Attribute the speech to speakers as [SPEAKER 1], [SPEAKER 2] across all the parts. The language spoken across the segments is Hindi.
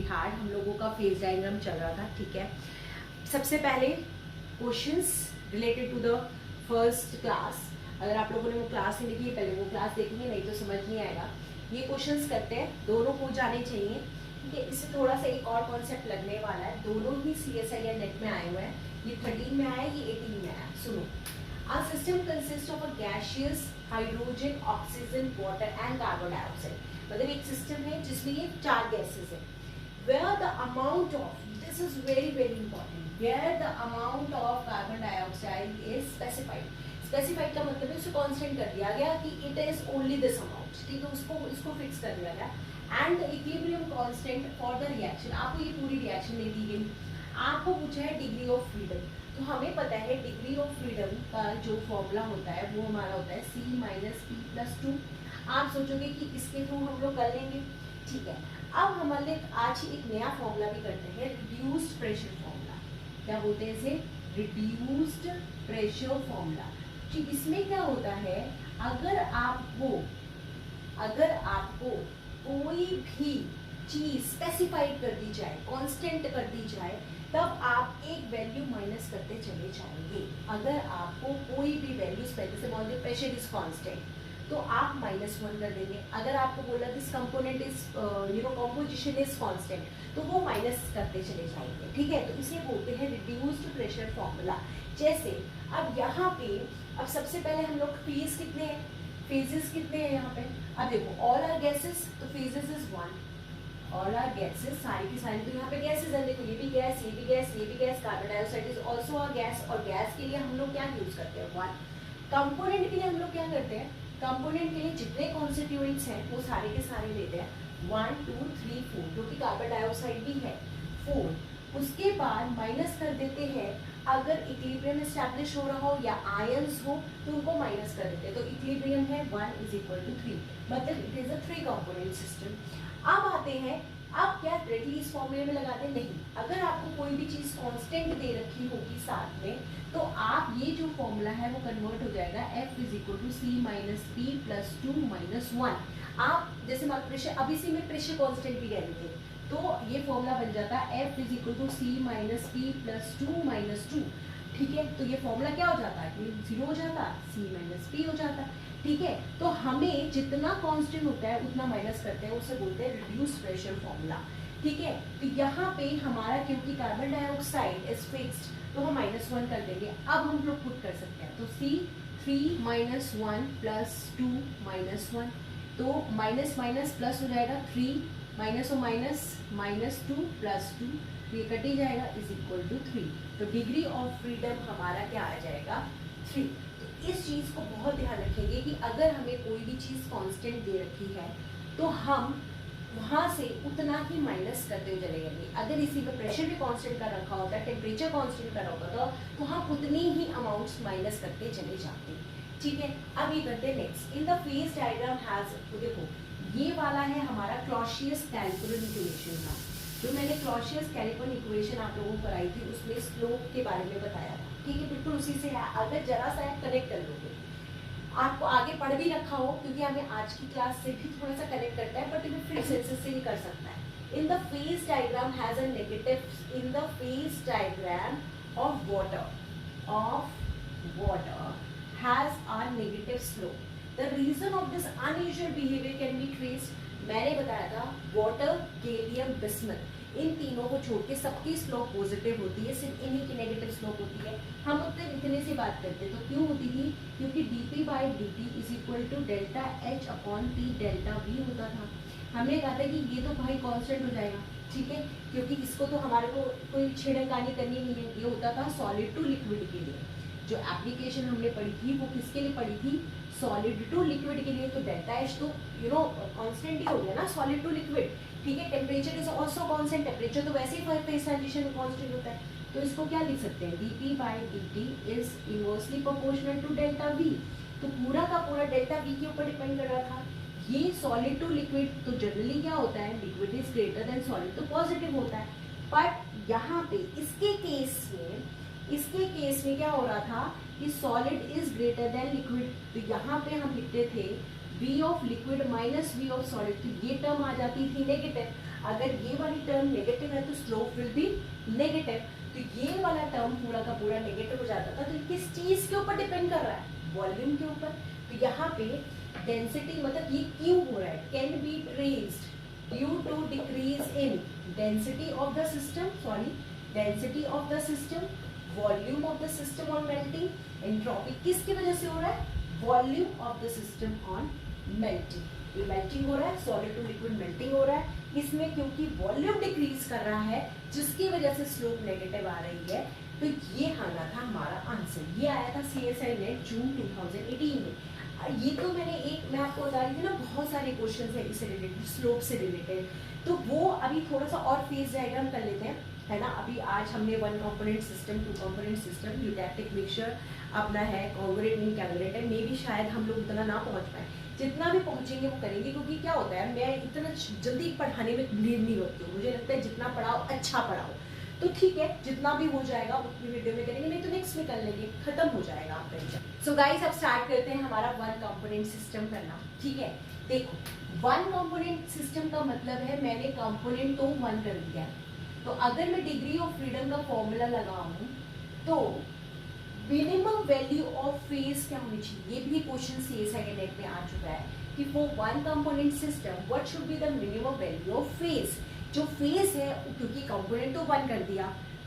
[SPEAKER 1] Very hard. हम लोगों का फेज डायग्राम चल रहा था, ठीक है। सबसे पहले questions related to the first class, अगर आप लोगों ने वो क्लास नहीं देखी पहले वो क्लास देखेंगे, नहीं तो समझ नहीं आएगा। ये क्वेश्चंस करते हैं, दोनों हो जाने चाहिए, ठीक है। इससे थोड़ा सा एक और कॉन्सेप्ट लगने वाला है, दोनों ही CSI या नेट में आए हुए हैं। ये 13 में आया, ये 18 में आया। सुनो, a system consists of a gaseous hydrogen, oxygen, water and carbon dioxide। मतलब एक सिस्टम है जिसमें ये 4 गैसेस है। where the amount of, this is very very important, where the amount of carbon dioxide is specified। Specified का मतलब है उसे कांस्टेंट कर दिया गया कि it is only this amount, ठीक है। उसको फिक्स कर दिया गया। And the equilibrium constant for the reaction, आपको ये पूरी रिएक्शन दे दी गई। आपको पूछा है डिग्री ऑफ फ्रीडम, तो हमें पता है डिग्री ऑफ फ्रीडम का जो फॉर्मूला होता है वो हमारा होता है C - P+2। आप सोचोगे कि इसके थ्रू हम लोग कर लेंगे, ठीक है। अब हमारे आज ही एक नया फॉर्मूला भी करते हैं, रिड्यूस्ड प्रेशर फॉर्मूला। क्या बोलते हैं इसे? Reduced pressure formula. ठीक, इसमें क्या होता है, अगर आपको कोई भी चीज स्पेसिफाइड कर दी जाए, कांस्टेंट कर दी जाए, तब आप एक वैल्यू माइनस करते चले जाएंगे। अगर आपको कोई भी वैल्यू जैसे मान लो प्रेशर इज कांस्टेंट, तो आप -1 कर देंगे। अगर आपको बोला this component is composition is constant, तो वो माइनस करते चले जाएंगे, ठीक है। तो इसे बोलते हैं रिड्यूस्ड प्रेशर फॉर्मूला। जैसे अब यहाँ पे, अब सबसे पहले हम लोग फेज कितने हैं, फेजेस कितने हैं यहाँ पे। अब देखो ऑल आर गैसेस, तो phases is 1। All are gases, सारी की सारी, तो यहाँ पे गैसेस है। देखो ये भी गैस, ये भी गैस, ये भी gas, carbon dioxide is also a gas. और गैस के लिए हम लोग क्या यूज करते हैं? 1। कंपोनेंट के लिए हम लोग क्या करते हैं? कंपोनेंट के लिए जितने कॉन्स्टिट्यूएंट्स हैं वो सारे के सारे लेते हैं, 1 2 3 4, क्योंकि कार्बन डाइऑक्साइड भी है 4। उसके बाद माइनस कर देते हैं, अगर इक्विलिब्रियम एस्टैब्लिश हो रहा हो या आयंस हो तो उनको माइनस कर देते हैं। तो इक्विलिब्रियम है 1 = 3, मतलब it is a 3 component system. अब आते हैं, अब क्या डायरेक्टली इस फॉर्मूले में लगाते हैं? नहीं। अगर आपको कोई भी चीज कांस्टेंट दे रखी होगी साथ में, तो आप ये जो फॉर्मूला है वो कन्वर्ट हो जाएगा F = C - P+2 - 1। आप जैसे मान प्रेशर, अब इसी में प्रेशर कांस्टेंट भी कह देते हैं, तो ये फॉर्मूला बन जाता है F = C - P+2 - 2, ठीक है। तो ये फॉर्मूला क्या हो जाता है? 0 हो जाता, C - P हो जाता, ठीक है। तो हमें जितना कांस्टेंट होता है उतना माइनस करते हैं, उसे बोलते हैं रिड्यूस्ड प्रेशर फॉर्मूला, ठीक है। तो यहाँ पे हमारा क्योंकि कार्बन डाइऑक्साइड इज फिक्स्ड, तो हम -1 कर देंगे। अब हम लोग पुट कर सकते हैं, तो C 3 - 1 + 2 - 1, तो माइनस माइनस प्लस हो जाएगा, 3 माइनस और माइनस -2 + 2, ये कट ही जाएगा, = 3। तो डिग्री ऑफ फ्रीडम हमारा क्या आ जाएगा? 3। तो इस चीज को बहुत ध्यान रखेंगे कि अगर हमें कोई भी चीज कांस्टेंट दे रखी है तो हम वहां से उतना ही माइनस करते हुए चले जाएंगे। अगर इसी में प्रेशर भी कांस्टेंट का रखा होता है, टेम्परेचर कांस्टेंट का रखा होता है, तो हम उतनी ही अमाउंट्स माइनस करते चले जाते हैं, ठीक है। अब ये करते हैं next, in the phase diagram has, देखो ये वाला है हमारा क्लॉसियस-कैल्कुलन इक्वेशन का। जो मैंने क्लॉसियस-कैल्कुलन इक्वेशन आप लोगों को कराई थी, उसमें स्लोप के बारे में बताया था, ठीक है। बिल्कुल उसी से है, अगर जरा सा कनेक्ट कर लोगे, आपको आगे पढ़ भी रखा हो, क्योंकि हमें आज की क्लास से भी थोड़ा सा कनेक्ट करता है, बट इन्हें फिर सेंसेस से ही कर सकता है। In the phase diagram has a negative, in the phase diagram of water has a negative slope. The reason of this unusual behaviour can be traced, मैंने बताया था वाटर, गैलियम, बिस्मथ, इन तीनों को छोड़ के सबकी स्लोप पॉजिटिव होती है, सिर्फ इन्हीं की नेगेटिव स्लोप होती है। हम इतने से बात करते हैं, तो क्यों होती थी? क्योंकि dP/dt = ΔH/T ΔV होता था। हमने कहा था कि ये तो भाई कांस्टेंट हो जाएगा, ठीक है, क्योंकि इसको तो हमारे को कोई छेड़खानी करनी नहीं है। ये होता था सॉलिड टू लिक्विड के लिए। जो एप्लीकेशन हमने पढ़ी थी वो किसके लिए पढ़ी थी? सॉलिड टू लिक्विड के लिए। तो ΔH तो कांस्टेंट ही हो गया ना, सॉलिड टू लिक्विड, ठीक है। Temperature is also constant, temperature तो वैसे ही फेज ट्रांजिशन में कांस्टेंट होता है। तो इसको क्या लिख सकते हैं? dP/dt is inversely proportional to ΔV। तो पूरा का पूरा ΔV के ऊपर डिपेंड कर रहा था। ये सॉलिड टू लिक्विड, तो जनरली क्या होता है? Liquid is greater than solid, तो पॉजिटिव होता है। बट यहाँ पे इसके केस में क्या हो रहा था कि solid is greater than liquid, तो यहाँ पे हम लिखते थे V of liquid minus V of solid, तो ये टर्म आ जाती थी नेगेटिव। अगर ये वाली टर्म नेगेटिव है तो स्लोप विल बी नेगेटिव। तो ये वाला टर्म पूरा का पूरा नेगेटिव हो जाता था। तो किस चीज के ऊपर डिपेंड कर रहा है? वॉल्यूम के ऊपर। तो यहाँ पे डेंसिटी मतलब ये क्यों हो रहा है, can be traced due to decrease in density of the system, sorry density of the system, volume of the system on melting, entropy किसकी वजह से हो रहा है? Volume of the system on melting. ये मेल्टिंग हो रहा है, सॉलिड टू लिक्विड मेल्टिंग हो रहा है, इसमें क्योंकि वॉल्यूम डिक्रीज कर रहा है जिसकी वजह से स्लोप नेगेटिव आ रही है। तो ये आना था हमारा आंसर। ये आया था CSI नेट जून 2018 में। ये तो मैं आपको बता रही थी ना, बहुत सारे क्वेश्चन है इससे रिलेटेड, स्लोप से रिलेटेड। तो वो अभी थोड़ा सा और फेज डायग्राम कर लेते हैं, है ना। अभी आज हमने 1 component system, 2 component system, eutectic mixture अपना है, कॉन्ग्रुएंट इनकॉन्ग्रुएंट है। मे भी शायद हम लोग उतना ना पहुंच पाए, जितना भी पहुंचेंगे वो करेंगे। क्योंकि क्या होता है, मैं इतना जल्दी पढ़ाने में बिलीव नहीं करती हूँ। मुझे लगता है जितना पढ़ाओ अच्छा पढ़ाओ। तो ठीक है, जितना भी हो जाएगा उतनी वीडियो में करेंगे, नहीं तो नेक्स्ट में कर लेंगे, खत्म हो जाएगा आपका। सो गाइस अब स्टार्ट करते हैं हमारा 1 कंपोनेंट सिस्टम करना। ठीक है, देखो 1 कंपोनेंट सिस्टम का मतलब है मैंने कंपोनेंट तो 1 कर दिया है। तो अगर मैं डिग्री ऑफ फ्रीडम का फॉर्मूला लगाऊं तो मिनिमम वैल्यू ऑफ फेज क्या होनी चाहिए, ये भी क्वेश्चन CSI के नेट में आ चुका है कि for 1 component system what should be the minimum value of phase. जो फेज है, क्योंकि कंपोनेंट तो 1 कर दिया,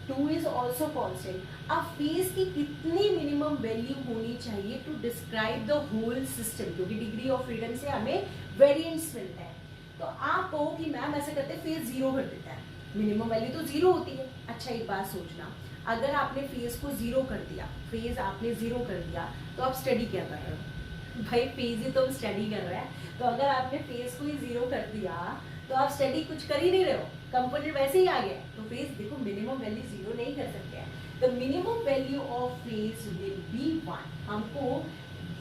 [SPEAKER 1] 2 इज ऑल्सो कॉन्स्टेंट। अब फेज की कितनी मिनिमम वैल्यू होनी चाहिए to describe the whole system, क्योंकि डिग्री ऑफ फ्रीडम से हमें वेरिएंट्स मिलता है। तो आप कहो कि मैम ऐसे करते फेज 0 कर देता है, मिनिमम वैल्यू तो 0 होती है। अच्छा एक बात सोचना, अगर आपने फेज को 0 कर दिया, फेज आपने 0 कर दिया, तो आप स्टडी क्या कर रहे हो? भाई फेज ही तो स्टडी कर रहे हैं। तो अगर आपने फेज को ही 0 कर दिया तो आप स्टडी कुछ कर ही नहीं रहे हो, कंपोनेंट वैसे ही आ गया। तो फेज देखो मिनिमम वैल्यू 0 नहीं कर सकते हैं। The minimum value of phase will be 1। हमको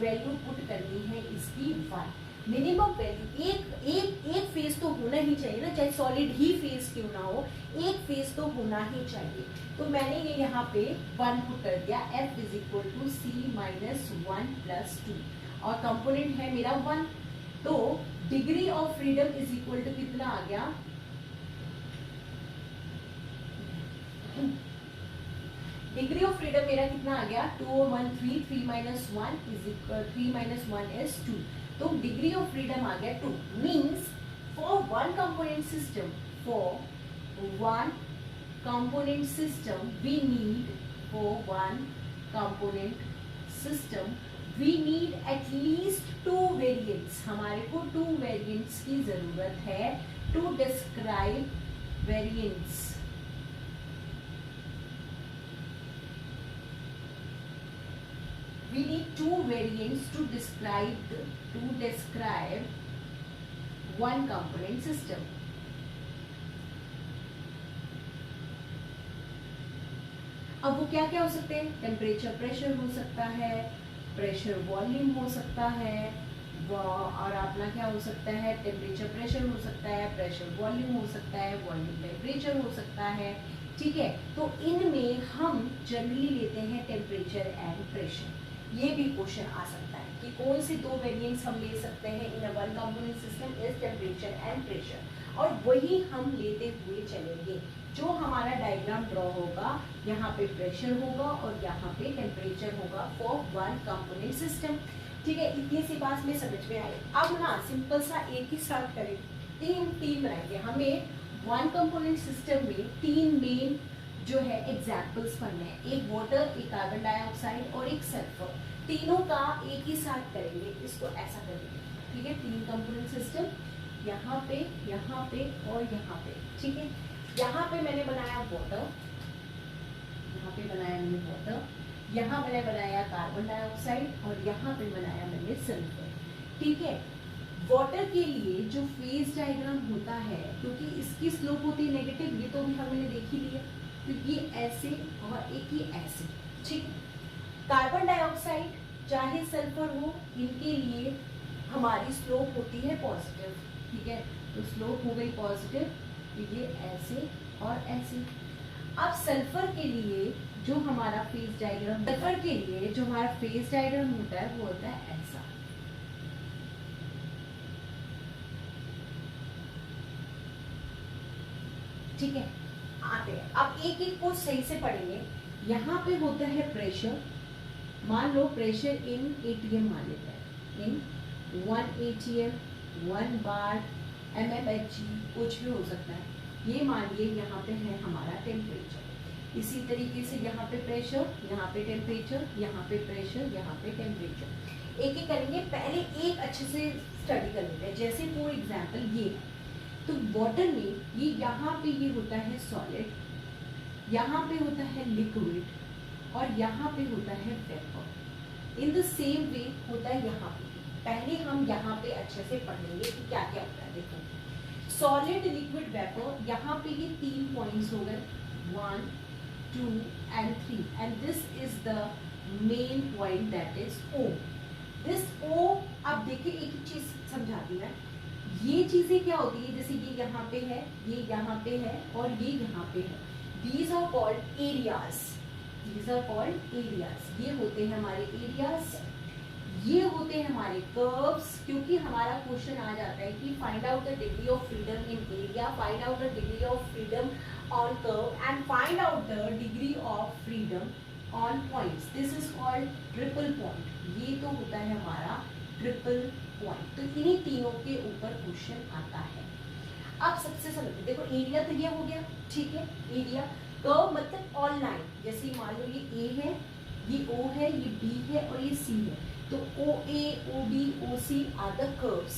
[SPEAKER 1] वैल्यू पुट करनी है इसकी 1। मिनिमम वैल्यू एक फेज तो होना ही चाहिए ना, चाहे सॉलिड ही फेज क्यों ना हो, एक फेज तो होना ही चाहिए। तो मैंने ये यहाँ पे 1 पुट कर दिया, F is equal to C-1 plus 2 और कंपोनेंट है मेरा 1। तो degree of freedom is equal to कितना आ गया, डिग्री ऑफ फ्रीडम मेरा कितना आ गया 2 और 1 3, 3 minus 1 is equal 3 minus 1 is 2। तो डिग्री ऑफ फ्रीडम आ गया 2। Means for 1 component system, for 1 component system we need, for 1 component system we need at least 2 variants। हमारे को 2 variants की जरूरत है to describe variants। we need 2 variants to describe 1 component system। अब वो क्या क्या हो सकते हैं? टेम्परेचर प्रेशर हो सकता है, प्रेशर वॉल्यूम हो सकता है, और अपना क्या हो सकता है, टेम्परेचर प्रेशर हो सकता है, प्रेशर वॉल्यूम हो सकता है, वॉल्यूम टेम्परेचर हो सकता है। ठीक है, तो इनमें हम जनरली लेते हैं टेम्परेचर एंड प्रेशर। ये भी क्वेश्चन आ सकता है कि कौन से 2 वेरिएंट्स हम ले सकते हैं इन अ 1 component system is temperature and pressure, और वही हम लेते हुए चलेंगे। जो हमारा डायग्राम ड्रॉ होगा, यहाँ पे प्रेशर होगा और यहाँ पे टेम्परेचर होगा फॉर 1 कंपोनेंट सिस्टम। ठीक है, इतनी सी बात में समझ में आई। अब ना सिंपल सा एक ही स्टार्ट करें, तीन बनाएंगे। हमें 1 कंपोनेंट सिस्टम में 3 मेन जो है एग्जाम्पल्स पढ़ने हैं, एक वाटर, एक कार्बन डाइऑक्साइड और एक सल्फर। तीनों का एक ही साथ करेंगे, इसको ऐसा करेंगे। ठीक है, 3 कंपोनेंट सिस्टम, यहाँ पे और यहाँ पे। ठीक है, यहाँ पे मैंने बनाया वाटर, यहाँ पे बनाया मैंने वाटर, यहाँ मैंने बनाया कार्बन डाइऑक्साइड और यहाँ पे बनाया मैंने सल्फर। ठीक है, वाटर के लिए जो फेज डायग्राम होता है, क्योंकि इसकी स्लोप होती है नेगेटिव, ये तो भी हमने देख ही लिया, क्योंकि ये ऐसे और एक ही ऐसे। ठीक, कार्बन डाइऑक्साइड चाहे सल्फर हो, इनके लिए हमारी स्लोप होती है पॉजिटिव। ठीक है, तो स्लोप हो गई पॉजिटिव, ये ऐसे और ऐसे। अब सल्फर के लिए जो हमारा फेज डायग्राम, सल्फर के लिए जो हमारा फेज डायग्राम होता है वो होता है ऐसा। ठीक है, आते हैं अब एक एक को सही से पढ़ेंगे। यहाँ पे होता है प्रेशर, मान लो प्रेशर इन एटीएम मान लेते हैं, इन 1 एटीएम 1 बार mmHg कुछ भी हो सकता है। ये मानिए यहाँ पे है हमारा टेम्परेचर। इसी तरीके से यहाँ पे प्रेशर, यहाँ पे टेम्परेचर, यहाँ पे प्रेशर, यहाँ पे टेम्परेचर। एक एक करेंगे, पहले एक अच्छे से स्टडी कर लेते हैं। जैसे फॉर एग्जाम्पल ये है, तो वाटर में ये यहाँ पे ये होता है सॉलिड, यहाँ पे होता है लिक्विड और यहाँ पे होता है vapour. In the same way होता है यहाँ पे। पहले हम यहाँ पे अच्छे से पढ़ लेंगे कि क्या क्या होता है। देखो सॉलिड लिक्विड वेपर, यहाँ पे ये 3 पॉइंट्स हो गए, 1 2 and 3 and this is the main point that is O. This O, अब देखिए एक चीज समझाती मैं, ये चीजें क्या होती है, जैसे ये यहाँ पे है, ये यहाँ पे है और ये यहाँ पे है। These are called areas. These are called areas. ये होते हैं हमारे areas, ये होते हैं हमारे कर्व्स। क्योंकि हमारा क्वेश्चन आ जाता है कि find out the degree of freedom in area, find out the degree of freedom on curve and find out the degree of freedom on points. This is called triple point. ये तो होता है हमारा ट्रिपल पॉइंट। तो इन्हीं तीनों के ऊपर क्वेश्चन आता है। अब सबसे समझते, देखो एरिया तो ये हो गया, ठीक है, एरिया। कर्व मतलब ऑन लाइन, जैसे मान लो ये ए है, ये ओ है, ये बी है और ये सी है, तो O A, O B, O C are the curves.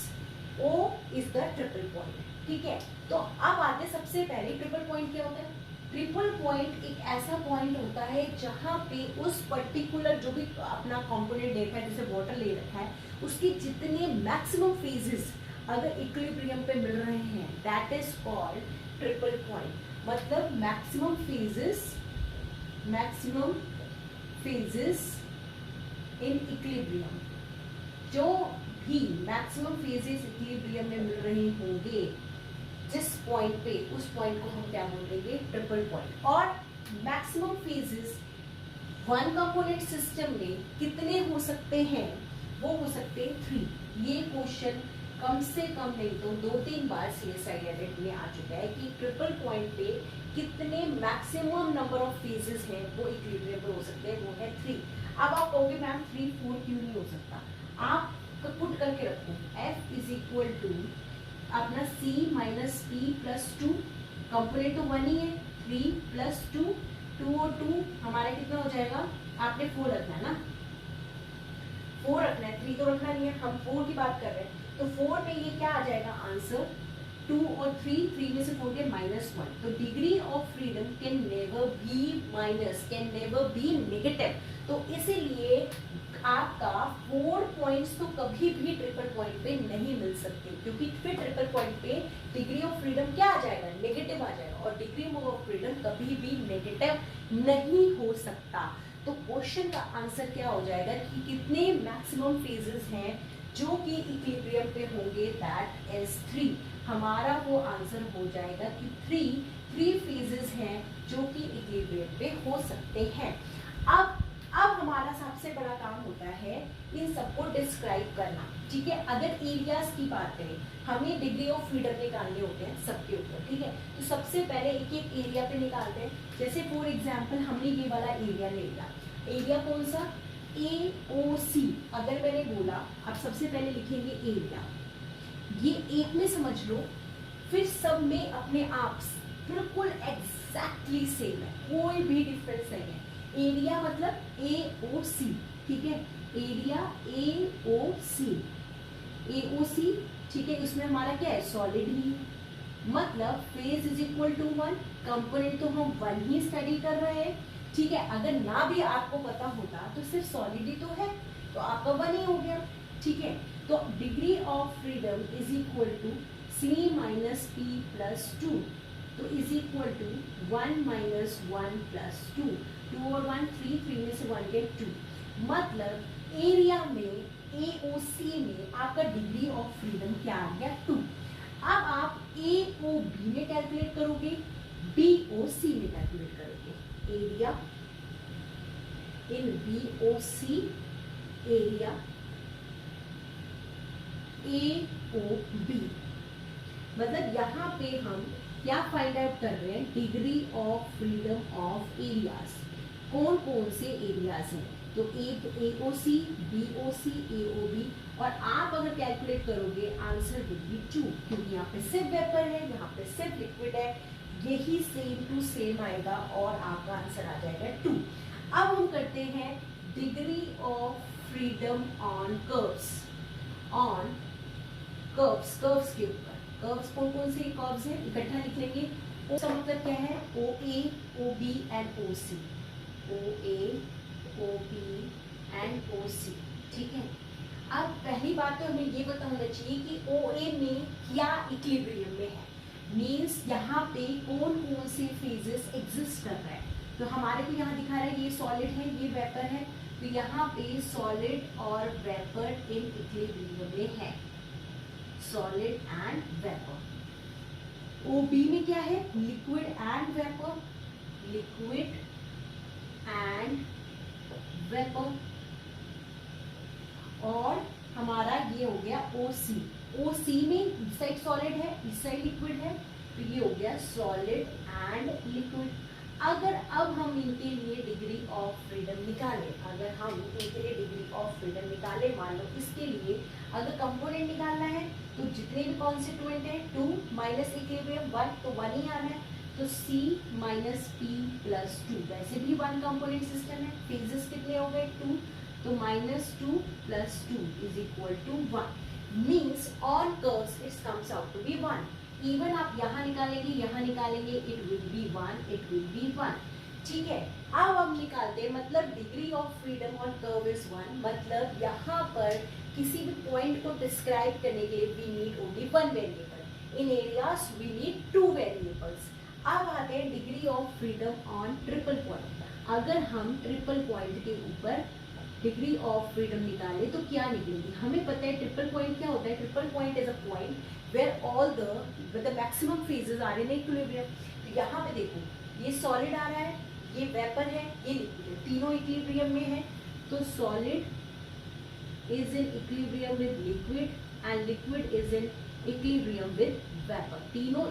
[SPEAKER 1] O is the triple point, ठीक है। तो अब आते सबसे पहले ट्रिपल पॉइंट क्या होता है। ट्रिपल पॉइंट एक ऐसा पॉइंट होता है जहां पे उस पर्टिकुलर जो भी अपना कंपोनेंट देखा है, जैसे वाटर ले रखा है, उसके जितने मैक्सिमम फेजेस अगर इक्विलिब्रियम पे मिल रहे हैं, that is called triple point. मतलब मैक्सिमम फेजेस इन इक्विलिब्रियम, जो भी मैक्सिमम फेजेस इक्विलिब्रियम में मिल रहे होंगे जिस पॉइंट पे, उस पॉइंट को हम क्या बोल देंगे, ट्रिपल पॉइंट। और maximum phases one component system में कितने हो सकते हैं, वो हो सकते हैं 3। ये क्वेश्चन कम से कम नहीं तो 2-3 बार CSI एडिट में आ चुका है कि ट्रिपल पॉइंट पे कितने मैक्सिमम नंबर ऑफ फेजेस हैं वो इक्विलिब्रियम पे हो सकते हैं, वो है 3। अब आप कहोगे मैम 3, 4 क्यों नहीं हो सकता। आप पुट करके रखो F इज इक्वल टू अपना C minus P plus 2, component तो 1 ही है, 3 प्लस 2, 2 और 2 हमारा कितना हो जाएगा, आपने 4 रखना है ना, 4 रखना है, 3 तो रखना नहीं है, हम 4 की बात कर रहे हैं। तो 4 में ये क्या आ जाएगा आंसर, 2 और 3 में से 4 के -1। तो degree of freedom can never be minus, can never be negative. तो इसीलिए आपका 4 पॉइंट्स तो कभी भी ट्रिपल पॉइंट पे नहीं मिल सकते, क्योंकि फिर ट्रिपल पॉइंट पे डिग्री ऑफ फ्रीडम क्या आ जाएगा, नेगेटिव आ जाएगा, और डिग्री ऑफ फ्रीडम कभी भी नेगेटिव नहीं हो सकता। तो क्वेश्चन का आंसर क्या हो जाएगा कि कितने मैक्सिमम फेजेस हैं जो कि इक्विलिब्रियम पे होंगे, दैट इज 3। हमारा वो आंसर हो जाएगा कि 3 फेजेस हैं जो कि इक्विलिब्रियम पे हो सकते हैं। अब हमारा सबसे बड़ा काम होता है इन सबको डिस्क्राइब करना, ठीक है। अगर एरियाज की बात करें, हमें डिग्री ऑफ फ्रीडम निकालने होते हैं सबके ऊपर, ठीक है। तो सबसे पहले एक एक एरिया पे निकालते हैं। जैसे फॉर एग्जांपल हमने ये वाला एरिया ले लिया, एरिया कौन सा, AOC। अगर मैंने बोला, अब सबसे पहले लिखेंगे एरिया, ये एक में समझ लो, फिर सब में अपने आप बिल्कुल एग्जैक्टली सेम है, कोई भी डिफरेंस नहीं है। एरिया मतलब AOC, ठीक है, एरिया AOC, ठीक है। इसमें हमारा क्या है, सॉलिड ही, मतलब phase is equal to 1, component तो हम 1 ही स्टडी कर रहे हैं, ठीक है। अगर ना भी आपको पता होता तो सिर्फ सॉलिड ही तो है, तो आपका 1 ही हो गया, ठीक है। तो degree of freedom is equal to C minus P plus 2, तो is equal to 1 minus 1 plus 2, 2 और 1 3 में से 1 गेट 2। मतलब एरिया में AOC में आपका डिग्री ऑफ फ्रीडम क्या आ गया, 2। अब आप AOB में कैलकुलेट करोगे, BOC में कैलकुलेट करोगे। Area in BOC, area AOB, मतलब यहाँ पे हम क्या फाइंड आउट कर रहे हैं? Degree of freedom of areas. कौन कौन से एरियाज हैं? तो AOC, BOC, AOB, और आप अगर कैलकुलेट करोगे आंसर विल बी 2, क्योंकि यहाँ पे सिर्फ वेपर है, यहाँ पे सिर्फ लिक्विड है, यही सेम टू सेम आएगा और आपका आंसर आ जाएगा 2। अब हम करते हैं degree of freedom on curves, on curves, curves के ऊपर। कर्व्स कौन कौन से कर्व्स हैं इकट्ठा लिख लेंगे। O का मतलब क्या है? OA, OB and OC, OA, OB and OC, ठीक है। अब पहली बात तो हमें ये पता होना चाहिए कि OA में क्या इक्विलिब्रियम में है, मींस यहाँ पे कौन कौन से फेजेस एग्जिस्ट कर रहे हैं। तो हमारे को यहाँ दिखा रहा है ये सॉलिड है, ये वेपर है, तो यहाँ पे सॉलिड और वेपर इन इक्विलिब्रियम में है, सॉलिड एंड वेपर। OB में क्या है? Liquid and vapour, liquid and vapour. और हमारा ये हो गया OC, OC में इस साइड सॉलिड है, इस साइड लिक्विड है, तो ये हो गया सॉलिड एंड लिक्विड। अगर अब हम इनके लिए डिग्री ऑफ फ्रीडम निकालें, अगर हम इनके लिए डिग्री ऑफ फ्रीडम निकालें, मान लो इसके लिए अगर कंपोनेंट निकालना है तो जितने भी कॉन्स्टिट्यूएंट हैं 2 माइनस इक्विलिब्रियम 1, तो 1 ही आना है, तो C माइनस P प्लस 2, वैसे भी 1 कंपोनेंट सिस्टम है, फेजेस कितने हो गए? 2, तो -2 plus 2 is equal to 1, means on curves it comes out to be 1। Even आप यहाँ निकालेंगे, यहाँ निकालेंगे, it will be 1, it will be 1, ठीक है। अब हम निकालते हैं, मतलब degree of freedom on curve is 1, मतलब यहाँ पर किसी भी पॉइंट को डिस्क्राइब करने के लिए we need only 1 variable, in areas we need 2 variables. अब आते हैं degree of freedom on triple point. अगर हम ट्रिपल पॉइंट के ऊपर डिग्री ऑफ फ्रीडम निकाले तो क्या निकलेगी? हमें पता है ट्रिपल पॉइंट क्या होता है। Triple point is a point where all the maximum phases are in equilibrium. तो यहाँ पे देखो, ये सॉलिड आ रहा है, ये वेपर है, ये लिक्विड है, तीनों इक्विलिब्रियम में है, तो solid is in equilibrium with liquid and liquid is in equilibrium with vapour. तीनों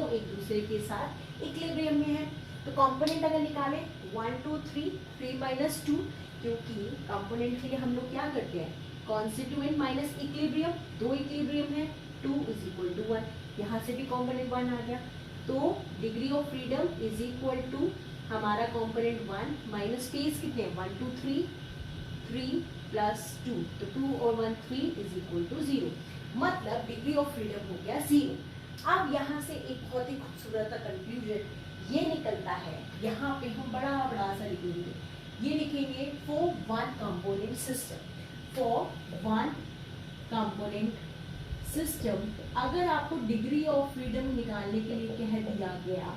[SPEAKER 1] एक दूसरे के साथ इक्विलिब्रियम में है। तो कंपोनेंट अगर निकाले 1 2 3, 3 माइनस 2, क्योंकि कंपोनेंट के लिए हम लोग क्या करते हैं? कॉन्स्टिट्यूएंट माइनस इक्विलिब्रियम, 2 इक्विलिब्रियम है, 2 इज इक्वल टू 1, यहाँ से भी कंपोनेंट 1 आ गया, तो degree of freedom is equal to हमारा कंपोनेंट 1 माइनस फेज कितने? 1 2 3, 3 प्लस 2, तो 2 और 1 3 इज इक्वल टू 0, मतलब डिग्री ऑफ फ्रीडम हो गया 0। अब यहाँ से एक बहुत ही खूबसूरत कंक्लूजन ये निकलता है, यहाँ पे हम बड़ा बड़ा सा लिखेंगे, ये लिखेंगे for 1 component system, for 1 component system. अगर आपको डिग्री ऑफ फ्रीडम निकालने के लिए कह दिया गया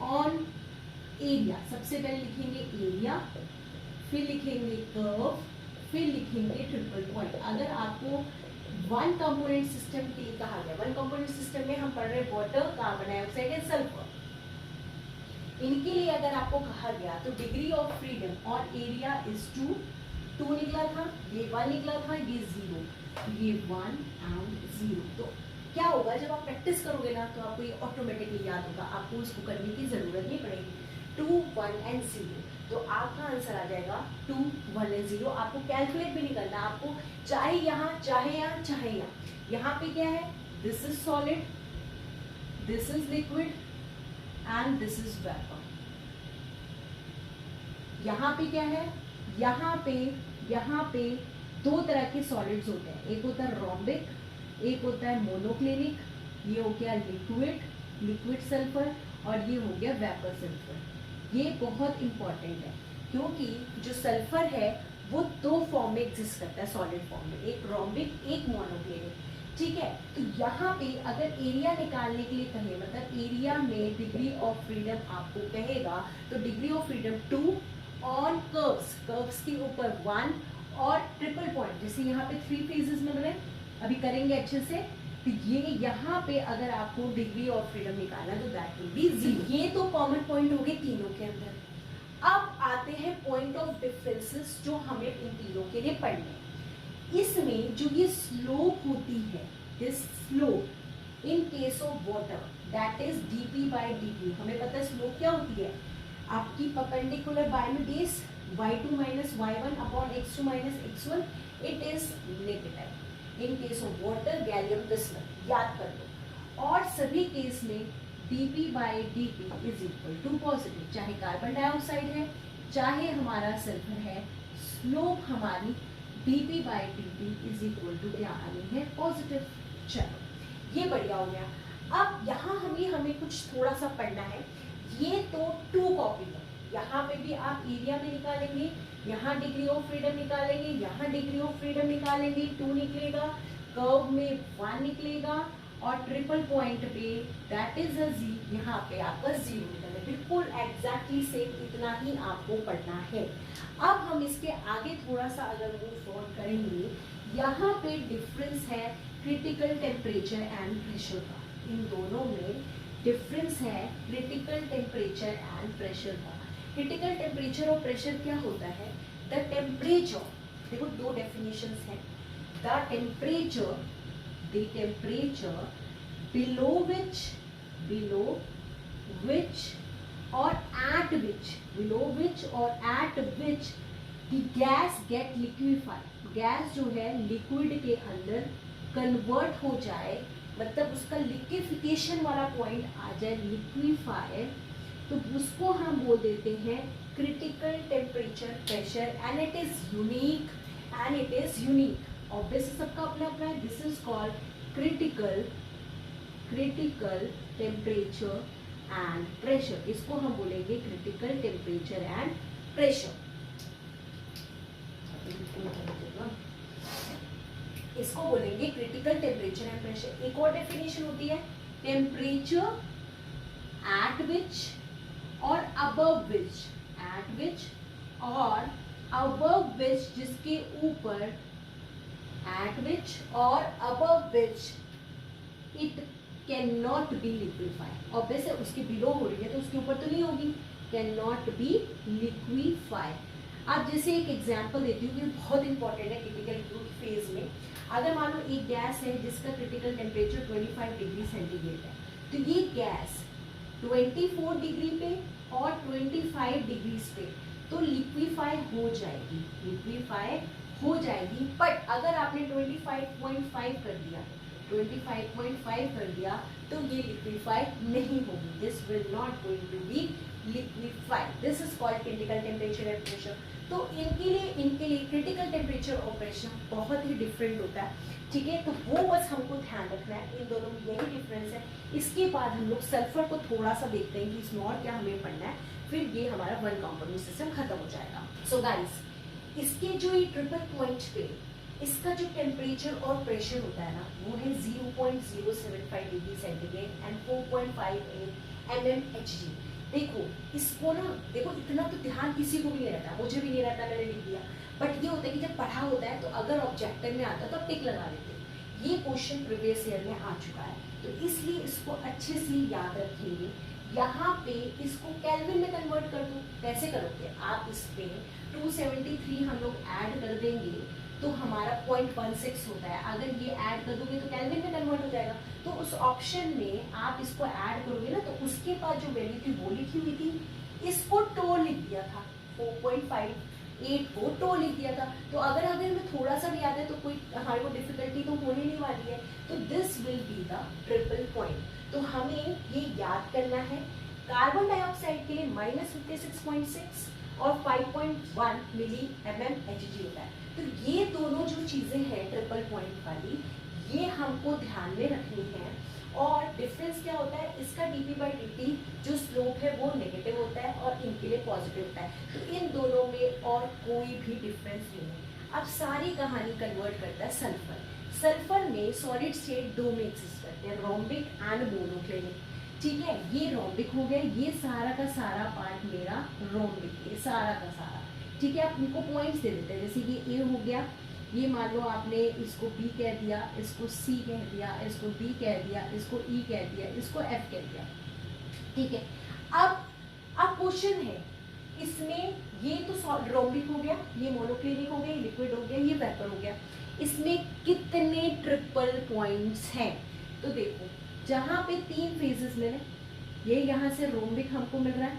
[SPEAKER 1] ऑन एरिया, सबसे पहले लिखेंगे एरिया, फिर लिखेंगे कर्व, फिर लिखेंगे ट्रिपल पॉइंट। अगर आपको 1 कंपोनेंट सिस्टम के लिए कहा गया, 1 कंपोनेंट सिस्टम में हम पढ़ रहे water, carbon dioxide and sulphur, इनके लिए अगर आपको कहा गया तो डिग्री ऑफ फ्रीडम और एरिया इज 2 निकला था, ये 1 निकला था, ये 0, ये 1 एंड 0। तो क्या होगा जब आप प्रैक्टिस करोगे ना, तो आपको ये ऑटोमेटिकली याद होगा, आपको उसको करने की जरूरत नहीं पड़ेगी। 2 1 एंड 0, तो आपका आंसर आ जाएगा 2 1 एंड 0। आपको कैलकुलेट भी नहीं करना, आपको चाहे यहाँ चाहे यहाँ चाहे यहाँ। यहाँ पे क्या है? This is solid, this is liquid and this is vapour. यहाँ पे क्या है? यहाँ पे 2 तरह के सॉलिड्स होते हैं, एक होता है रोम्बिक, एक होता है मोनोक्लिनिक। ये हो गया लिक्विड सल्फर, और ये हो गया वेपर सल्फर। ये बहुत इंपॉर्टेंट है, क्योंकि जो सल्फर है वो 2 फॉर्म में एग्जिस्ट करता है सॉलिड फॉर्म में, एक रोम्बिक, एक मोनोक्लिनिक, ठीक है। तो यहाँ पे अगर एरिया निकालने के लिए कहे, मतलब एरिया में डिग्री ऑफ फ्रीडम आपको कहेगा, तो degree of freedom 2 on curves के ऊपर 1, और ट्रिपल पॉइंट, जैसे यहाँ पे 3 फेजेस मिल रहे हैं, अभी करेंगे अच्छे से। तो ये यहाँ पे अगर आपको डिग्री ऑफ फ्रीडम निकालना तो दैट विल बी 0। ये तो कॉमन पॉइंट हो गए तीनों के अंदर। अब आते हैं पॉइंट ऑफ डिफरेंसेस जो हमें इन तीनों के लिए पढ़ने हैं। इसमें जो ये स्लोप होती है, this slope, in case of water that is dp by dt, हमें पता है स्लोप क्या होती है आपकी परपेंडिकुलर बाय में base y2 minus y1 upon x2 minus x1, it is negative in case of water gallium crystal, याद कर लो। और सभी केस में dp by dt is equal to positive, चाहे कार्बन डाइऑक्साइड है चाहे हमारा सल्फर है, स्लोप हमारी dp by dt is equal to क्या आनी है पॉजिटिव। चलो ये बढ़िया हो गया। अब यहाँ हमें कुछ थोड़ा सा पढ़ना है। ये तो टू कॉपी है, यहाँ पे भी आप एरिया में निकालेंगे, यहाँ डिग्री ऑफ फ्रीडम निकालेंगे, यहाँ डिग्री ऑफ फ्रीडम निकालेंगे 2 निकलेगा, कर्व में 1 निकलेगा और ट्रिपल पॉइंट पे दैट इज अ जी, यहाँ पे आपका 0 निकलेगा। बिल्कुल एग्जैक्टली सेम इतना ही आपको पढ़ना है। अब हम इसके आगे थोड़ा सा अगर मूव फॉरवर्ड करेंगे, यहाँ पे डिफरेंस है क्रिटिकल टेम्परेचर एंड प्रेशर का, इन दोनों में डिफरेंस है क्रिटिकल टेम्परेचर एंड प्रेशर का। क्रिटिकल टेम्परेचर और प्रेशर क्या होता है, द टेम्परेचर, देखो दो डेफिनेशंस हैं, द टेम्परेचर बिलो विच और at which the gas get liquefied, gas जो है लिक्विड के अंदर कन्वर्ट हो जाए, मतलब उसका लिक्विफिकेशन वाला पॉइंट आ जाए, लिक्विफायर, तो उसको हम बोल देते हैं critical temperature pressure and it is unique obviously सबका अपना अपना है। This is called critical temperature and pressure, इसको हम बोलेंगे क्रिटिकल टेम्परेचर एंड प्रेशर। इसको बोलेंगे क्रिटिकल टेम्परेचर एंड प्रेशर। एक और डेफिनेशन होती है टेम्परेचर एट विच और अबव विच, एट विच और अबव विच, जिसके ऊपर, एट विच और above which it can not be liquefied. Obviously उसके बिलो हो रही है तो उसके ऊपर तो नहीं होगी, कैन नॉट बी लिक्विफाइड। अब जैसे एक एग्जांपल देती हूँ, ये बहुत इंपॉर्टेंट है क्रिटिकल फेज में। अगर मान लो एक गैस है जिसका क्रिटिकल टेम्परेचर 25 डिग्री सेंटीग्रेड है, तो ये गैस 24 डिग्री पे और 25 डिग्रीज पे तो लिक्विफाई हो जाएगी, बट अगर आपने 25.5 कर दिया, 25.5 कर दिया तो ये लिक्विफाई नहीं होगी, this will not going to be liquefied. This is called critical temperature and pressure. तो इनके लिए क्रिटिकल टेम्परेचर और प्रेशर बहुत ही डिफरेंट होता है, ठीक है, तो वो बस हमको ध्यान रखना है, इन दोनों में यही डिफरेंस है। इसके बाद हम लोग सल्फर को थोड़ा सा देखते हैं कि इसमें और क्या हमें पढ़ना है, फिर ये हमारा वन कंपाउंड सिस्टम खत्म हो जाएगा। सो गाइस, इसके जो ये ट्रिपल पॉइंट पे इसका जो टेम्परेचर और प्रेशर होता है ना, वो है 0.075 डिग्री सेंटीग्रेड एंड 4.58 mmHg। देखो इसको ना, देखो इतना तो ध्यान किसी को भी नहीं रहता, मुझे भी नहीं रहता, मैंने लिख दिया, बट ये होता है कि जब पढ़ा होता है तो अगर ऑब्जेक्टिव में आता है तो आप टिक लगा लेते हैं। ये क्वेश्चन प्रीवियस ईयर में आ चुका है, तो इसलिए इसको अच्छे से याद रखेंगे। यहाँ पे इसको केल्विन में कन्वर्ट कर दो, कैसे करोगे आप, इस पे 273 हम लोग ऐड कर देंगे तो हमारा 0.16 होता है, अगर ये ऐड कर दोगे तो केल्विन में कन्वर्ट हो जाएगा। तो उस ऑप्शन में आप इसको ऐड करोगे ना, तो उसके बाद जो वैल्यू थी वो लिखी हुई थी, इसको टो लिख दिया था, 4.58 को टो लिख दिया था। तो अगर हमें थोड़ा सा भी याद है तो कोई हमारे को डिफिकल्टी तो होने नहीं वाली है। तो this will be the triple point, तो हमें ये याद करना है। कार्बन डाइऑक्साइड के लिए -56.6 और 5.1 मिली mmHg होता है। तो ये दोनों जो चीजें हैं ट्रिपल पॉइंट वाली, ये हमको ध्यान में रखनी है। और डिफरेंस क्या होता है, इसका dp/dt जो स्लोप है वो नेगेटिव होता है और इनके लिए पॉजिटिव होता है। तो इन दोनों में और कोई भी डिफरेंस नहीं है। अब सारी कहानी कन्वर्ट करता है सल्फर। सल्फर में सॉलिड स्टेट दो में एक्सिस्ट करते हैं, रोम्बिक एंड मोनोक्लिनिक, ठीक है। ये रोम्बिक हो गया, ये सारा का सारा पार्ट मेरा रोम्बिक, ये सारा का सारा, ठीक है। आप इनको पॉइंट्स दे देते हैं, जैसे कि ए हो गया, ये मान लो आपने इसको बी कह दिया, इसको सी कह दिया, इसको डी कह दिया, इसको ई कह दिया, इसको एफ कह दिया, ठीक है। अब क्वेश्चन है इसमें, ये तो रोम्बिक हो गया, ये मोनोक्लिनिक हो गया, ये लिक्विड हो गया, ये वेपर हो गया, इसमें कितने ट्रिपल पॉइंट्स हैं। तो देखो जहाँ पे 3 फेजेस मिले, ये यहाँ से रोम्बिक हमको मिल रहा है,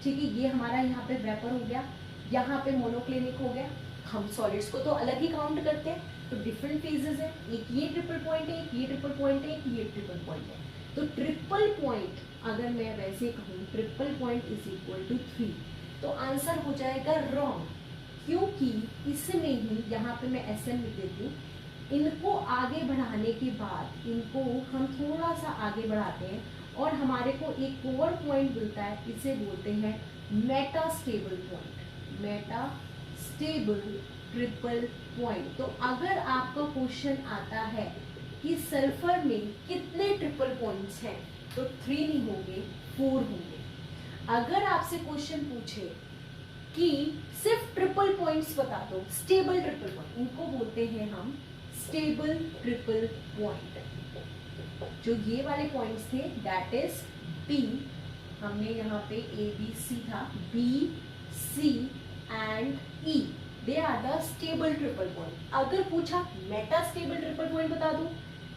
[SPEAKER 1] ठीक है, ये हमारा यहाँ पे वेपर हो गया, यहाँ पे मोनोक्लिनिक हो गया। हम सॉलिड्स को तो अलग ही काउंट करते हैं, तो डिफरेंट फेजेस है, एक ये ट्रिपल पॉइंट है, एक ये ट्रिपल पॉइंट है, एक ये ट्रिपल पॉइंट है। तो ट्रिपल पॉइंट अगर मैं वैसे कहूँ triple point is equal to 3, तो आंसर हो जाएगा रॉन्ग, क्योंकि इसमें ही यहाँ पे मैं एस एन लिख देती हूँ, इनको आगे बढ़ाने के बाद इनको हम थोड़ा सा आगे बढ़ाते हैं और हमारे को एक कोर पॉइंट मिलता है, इसे बोलते हैं metastable point, metastable triple point. तो अगर आपका क्वेश्चन आता है कि सल्फर में कितने ट्रिपल पॉइंट्स हैं, तो 3 नहीं होंगे, 4 होंगे। अगर आपसे क्वेश्चन पूछे कि सिर्फ ट्रिपल पॉइंट्स बता दो, स्टेबल ट्रिपल पॉइंट, इनको बोलते हैं हम स्टेबल ट्रिपल पॉइंट। जो ये वाले पॉइंट्स थे दैट इज बी, हमने यहाँ पे ए बी सी था, B C and E, they are the stable triple point. अगर पूछा मेटा स्टेबल ट्रिपल पॉइंट बता दो,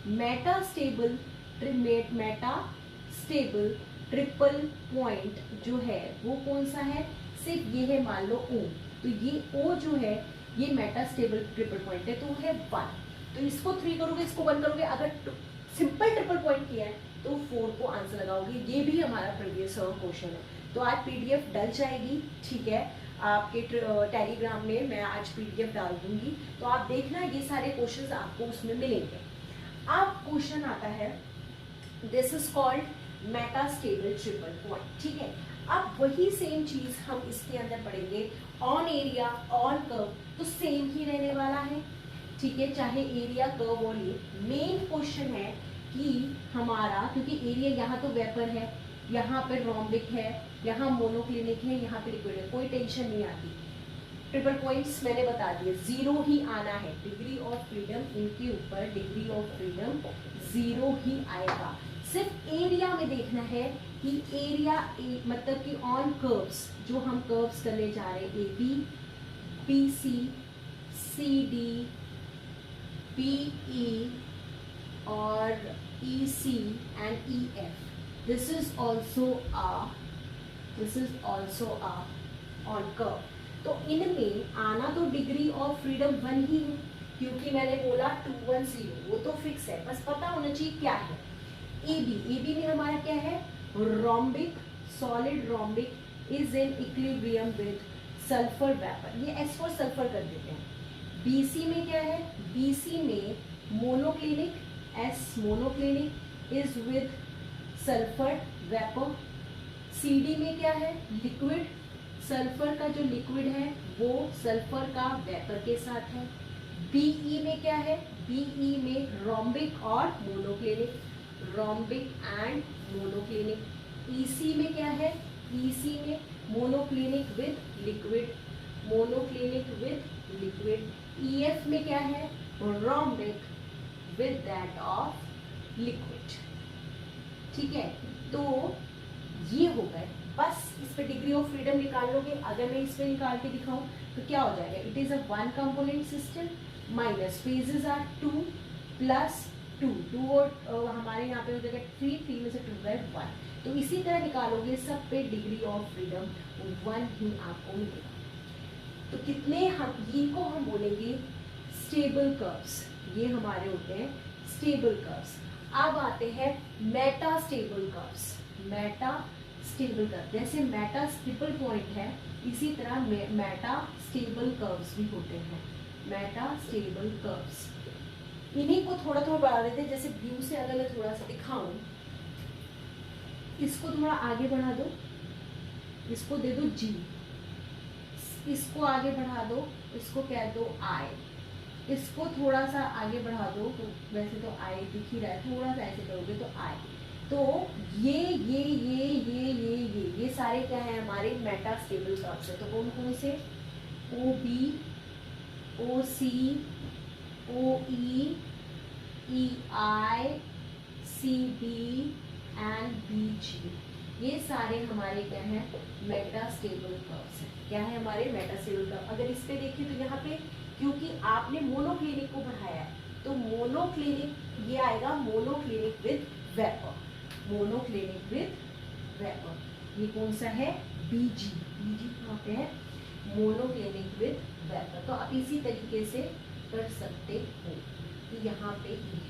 [SPEAKER 1] मेटा स्टेबल ट्रिपल पॉइंट जो है वो कौन सा है, सिर्फ ये है, मान लो O, तो ये O जो है ये मेटा स्टेबल ट्रिपल पॉइंट है, तो वो है 1। तो इसको 3 करोगे, इसको 1 करोगे, अगर सिंपल ट्रिपल पॉइंट किया है तो 4 को आंसर लगाओगे। ये भी हमारा प्रीवियस क्वेश्चन है। तो आज पीडीएफ डल जाएगी, ठीक है, आपके टेलीग्राम में मैं आज पीडीएफ डाल दूंगी, तो आप देखना ये सारे क्वेश्चंस आपको उसमें मिलेंगे। अब क्वेश्चन आता है, this is called metastable triple point, ठीक है। अब वही सेम चीज हम इसके अंदर पढ़ेंगे, ऑन एरिया ऑन कर्व, तो सेम ही रहने वाला है, ठीक है, चाहे एरिया कर्व और ये। मेन क्वेश्चन है कि हमारा, क्योंकि एरिया यहाँ तो वेपर है, यहाँ पे रोम्बिक है, यहाँ मोनोक्लिनिक है, यहाँ पे लिक्विड है, कोई टेंशन नहीं आती। ट्रिपल पॉइंट्स मैंने बता दिए, 0 ही आना है, डिग्री ऑफ फ्रीडम इनके ऊपर डिग्री ऑफ फ्रीडम 0 ही आएगा। सिर्फ एरिया में देखना है कि एरिया मतलब कि ऑन कर्व्स, जो हम कर्व्स करने जा रहे हैं, A B, B C, C D, B E और E C and E F, this is also a on curve. तो इनमें आना तो डिग्री ऑफ फ्रीडम 1 ही है, क्योंकि मैंने बोला 210, वो तो फिक्स है, बस पता होना चाहिए क्या है। ए बी में हमारा क्या है, rhombic, solid rhombic is in equilibrium with sulphur vapour, ये एस फॉर सल्फर कर देते हैं। बीसी में क्या है, बीसी में monoclinic, S monoclinic is with sulphur vapour. CD में क्या है, लिक्विड, सल्फर का जो लिक्विड है वो सल्फर का वेपर के साथ है। बीई में क्या है, बीई में रोम्बिक और monoclinic, rhombic and monoclinic. EC में क्या है, ईसी में monoclinic with liquid, monoclinic with liquid. EF में क्या है, rhombic with that of liquid, ठीक है। तो ये हो गए, बस इस पे डिग्री ऑफ फ्रीडम निकाल लोगे। अगर मैं इस पे निकाल के दिखाऊं तो क्या हो जाएगा, it is a 1 component system, minus phases are 2 plus 2 और हमारे यहाँ पे हो जाएगा 3 में से 2 गए 1। तो इसी तरह निकालोगे, सब पे डिग्री ऑफ फ्रीडम 1 ही आपको मिलेगा। तो कितने हम इनको हम बोलेंगे स्टेबल कर्व्स, ये हमारे होते हैं स्टेबल कर्व्स। अब आते हैं Meta stable curves. Meta stable curve, जैसे मेटा ट्रिपल पॉइंट है, इसी तरह मेटा स्टेबल कर्व्स भी होते हैं, मेटा स्टेबल कर्व्स। इन्हीं को थोड़ा थोड़ा बढ़ा देते हैं, जैसे व्यू से अगर मैं थोड़ा सा दिखाऊं, इसको थोड़ा आगे बढ़ा दो, इसको दे दो जी, इसको आगे बढ़ा दो, इसको कह दो आई, इसको थोड़ा सा आगे बढ़ा दो, तो वैसे तो आई दिख ही रहा है, थोड़ा सा ऐसे करोगे तो आई। तो ये सारे क्या है, हमारे मेटा स्टेबल कर्व्स है। तो कौन कौन से, O B, O C, O E, E I, C B and B G, ये सारे हमारे क्या है, मेटा स्टेबल कर्व्स हैं। क्या है हमारे मेटा स्टेबल कर्व। अगर इस पे देखिए तो यहाँ पे क्योंकि आपने मोनोक्लिनिक को बढ़ाया है, तो मोनोक्लिनिक ये आएगा, monoclinic with vapour, monoclinic with vapour. ये कौन सा है? बीजी, बीजी कहाँ पे है? Monoclinic with vapour. तो आप इसी तरीके से कर सकते हो कि यहाँ पे ये,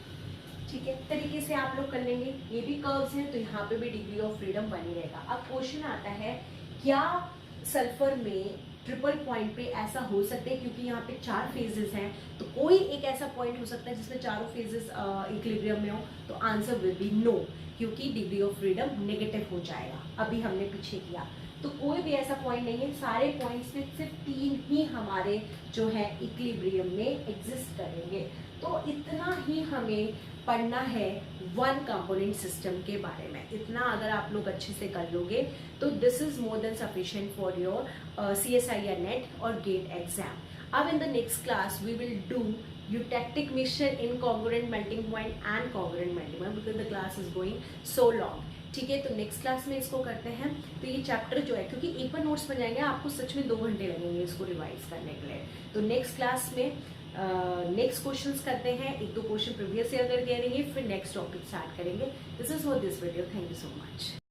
[SPEAKER 1] ठीक है, तरीके से आप लोग कर लेंगे। ये भी कर्व्स हैं तो यहाँ पे भी डिग्री ऑफ फ्रीडम बनी रहेगा। अब क्वेश्चन आता है, क्या सल्फर में ट्रिपल पॉइंट पे ऐसा हो सकता है, क्योंकि यहाँ पे 4 फेजेस हैं, तो कोई एक ऐसा पॉइंट हो सकता है जिसमें चारों फेजेस इक्विलिब्रियम में हो? तो आंसर विल बी नो, क्योंकि डिग्री ऑफ फ्रीडम नेगेटिव हो जाएगा। अभी हमने पीछे किया, तो कोई भी ऐसा पॉइंट नहीं है। सारे पॉइंट्स में सिर्फ 3 ही हमारे जो है इक्विलिब्रियम में एग्जिस्ट करेंगे। तो इतना ही हमें पढ़ना है वन कंपोनेंट सिस्टम के बारे में। इतना अगर आप लोग अच्छे से कर लोगे तो this is more than sufficient for your CSIR NET और गेट एग्जाम। अब in the next class we will do eutectic mixture, incongruent melting point and congruent melting point, because the class is going so long। ठीक है, तो नेक्स्ट क्लास में इसको करते हैं। तो ये चैप्टर जो है, क्योंकि एक बार नोट्स बन जाएंगे, आपको सच में 2 घंटे लगेंगे इसको रिवाइज करने के लिए। तो नेक्स्ट क्लास में नेक्स्ट क्वेश्चंस करते हैं, 1-2 क्वेश्चन प्रीवियस ईयर करके रहेंगे, फिर नेक्स्ट टॉपिक स्टार्ट करेंगे। This is for this video, thank you so much.